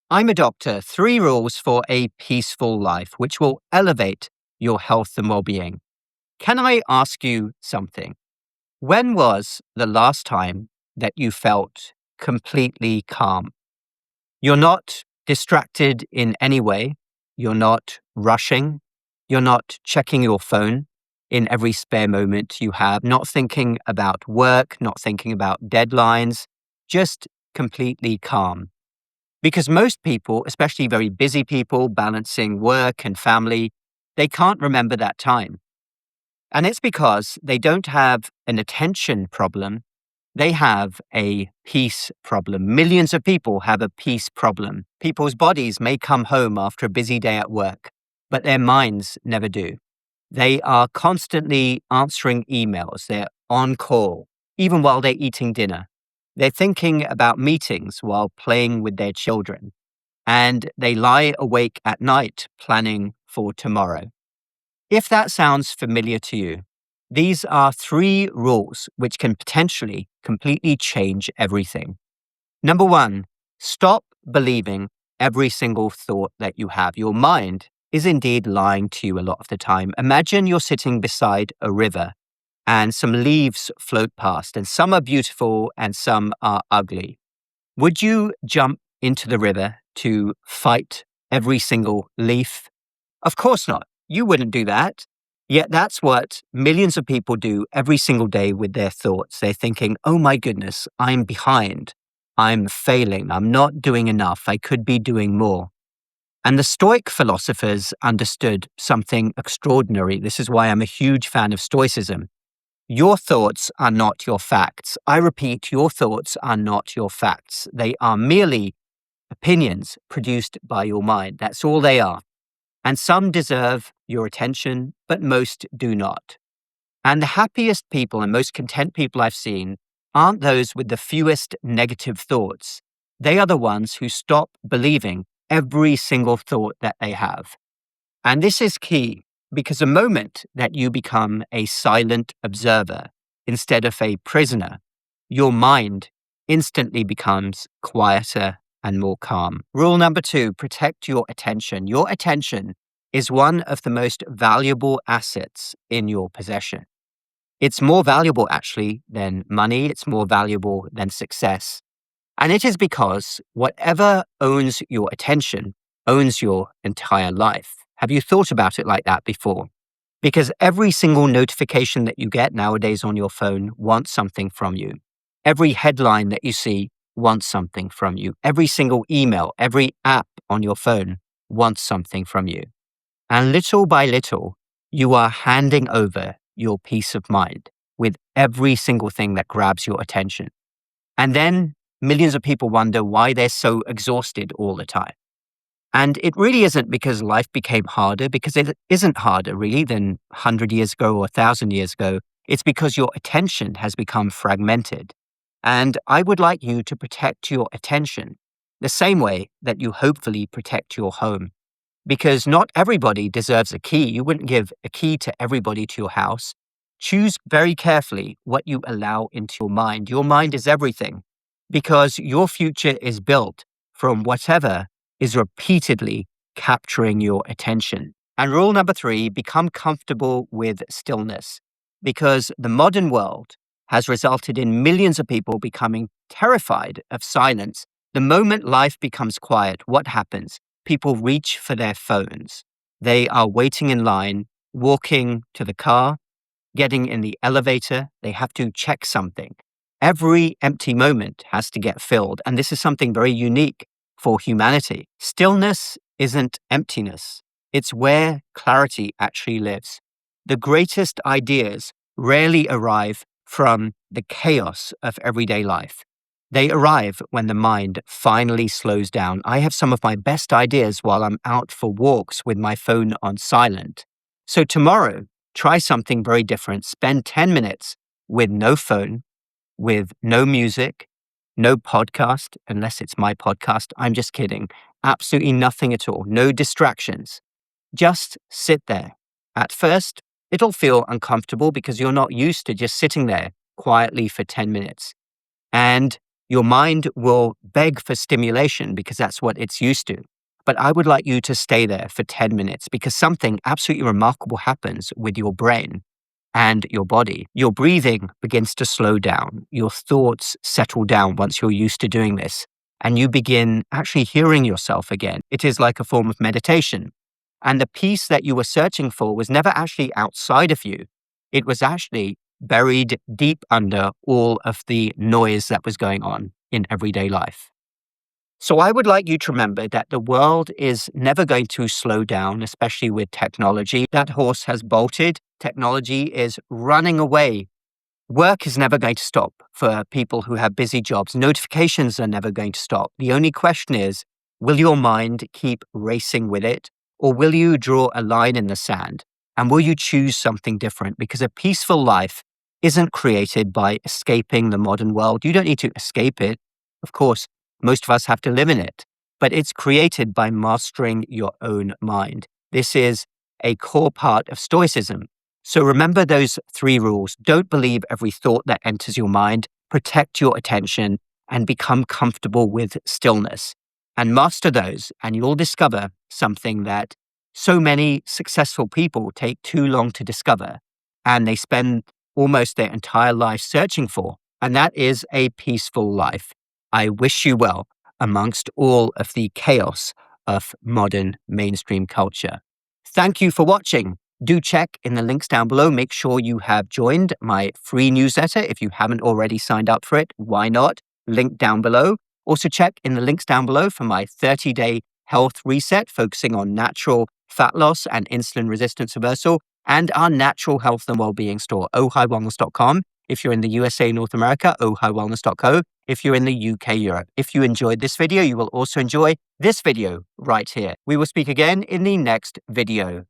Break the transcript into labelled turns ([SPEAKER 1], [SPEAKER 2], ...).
[SPEAKER 1] I'm a doctor. 3 rules for a peaceful life, which will elevate your health and well-being. Can I ask you something? When was the last time that you felt completely calm? You're not distracted in any way. You're not rushing. You're not checking your phone in every spare moment you have, not thinking about work, not thinking about deadlines, just completely calm. Because most people, especially very busy people balancing work and family, they can't remember that time. And it's because they don't have an attention problem. They have a peace problem. Millions of people have a peace problem. People's bodies may come home after a busy day at work, but their minds never do. They are constantly answering emails. They're on call, even while they're eating dinner. They're thinking about meetings while playing with their children. And they lie awake at night planning for tomorrow. If that sounds familiar to you, these are 3 rules which can potentially completely change everything. Number 1, stop believing every single thought that you have. Your mind is indeed lying to you a lot of the time. Imagine you're sitting beside a river and some leaves float past, and some are beautiful and some are ugly. Would you jump into the river to fight every single leaf? Of course not. You wouldn't do that. Yet that's what millions of people do every single day with their thoughts. They're thinking, oh my goodness, I'm behind. I'm failing. I'm not doing enough. I could be doing more. And the Stoic philosophers understood something extraordinary. This is why I'm a huge fan of Stoicism. Your thoughts are not your facts. I repeat, your thoughts are not your facts. They are merely opinions produced by your mind. That's all they are. And some deserve your attention, but most do not. And the happiest people and most content people I've seen aren't those with the fewest negative thoughts. They are the ones who stop believing every single thought that they have. And this is key because the moment that you become a silent observer instead of a prisoner, your mind instantly becomes quieter and more calm. Rule number 2, protect your attention. Your attention is one of the most valuable assets in your possession. It's more valuable actually than money. It's more valuable than success. And it is because whatever owns your attention owns your entire life. Have you thought about it like that before? Because every single notification that you get nowadays on your phone wants something from you. Every headline that you see wants something from you. Every single email, every app on your phone wants something from you. And little by little, you are handing over your peace of mind with every single thing that grabs your attention. And then millions of people wonder why they're so exhausted all the time. And it really isn't because life became harder, because it isn't harder really than 100 years ago or 1,000 years ago. It's because your attention has become fragmented. And I would like you to protect your attention the same way that you hopefully protect your home. Because not everybody deserves a key. You wouldn't give a key to everybody to your house. Choose very carefully what you allow into your mind. Your mind is everything because your future is built from whatever is repeatedly capturing your attention. And rule number 3, become comfortable with stillness because the modern world has resulted in millions of people becoming terrified of silence. The moment life becomes quiet, what happens? People reach for their phones. They are waiting in line, walking to the car, getting in the elevator. They have to check something. Every empty moment has to get filled. And this is something very unique for humanity. Stillness isn't emptiness. It's where clarity actually lives. The greatest ideas rarely arrive from the chaos of everyday life. They arrive when the mind finally slows down. I have some of my best ideas while I'm out for walks with my phone on silent. So tomorrow, try something very different. Spend 10 minutes with no phone, with no music, no podcast, unless it's my podcast. I'm just kidding. Absolutely nothing at all. No distractions. Just sit there. At first, it'll feel uncomfortable because you're not used to just sitting there quietly for 10 minutes. And Your mind will beg for stimulation because that's what it's used to. But I would like you to stay there for 10 minutes because something absolutely remarkable happens with your brain and your body. Your breathing begins to slow down. Your thoughts settle down once you're used to doing this, and you begin actually hearing yourself again. It is like a form of meditation. And the peace that you were searching for was never actually outside of you. It was actually buried deep under all of the noise that was going on in everyday life. So I would like you to remember that the world is never going to slow down, especially with technology. That horse has bolted. Technology is running away. Work is never going to stop for people who have busy jobs. Notifications are never going to stop. The only question is, will your mind keep racing with it, or will you draw a line in the sand? And will you choose something different? Because a peaceful life isn't created by escaping the modern world. You don't need to escape it. Of course, most of us have to live in it, but it's created by mastering your own mind. This is a core part of Stoicism. So remember those 3 rules. Don't believe every thought that enters your mind. Protect your attention and become comfortable with stillness. And master those, and you'll discover something that so many successful people take too long to discover, and they spend almost their entire life searching for, and that is a peaceful life. I wish you well amongst all of the chaos of modern mainstream culture. Thank you for watching. Do check in the links down below. Make sure you have joined my free newsletter. If you haven't already signed up for it, why not? Link down below. Also check in the links down below for my 30-day health reset, focusing on natural fat loss and insulin resistance reversal, and our natural health and well-being store, ohhiwellness.com. If you're in the USA, North America, ohhiwellness.co. If you're in the UK, Europe. If you enjoyed this video, you will also enjoy this video right here. We will speak again in the next video.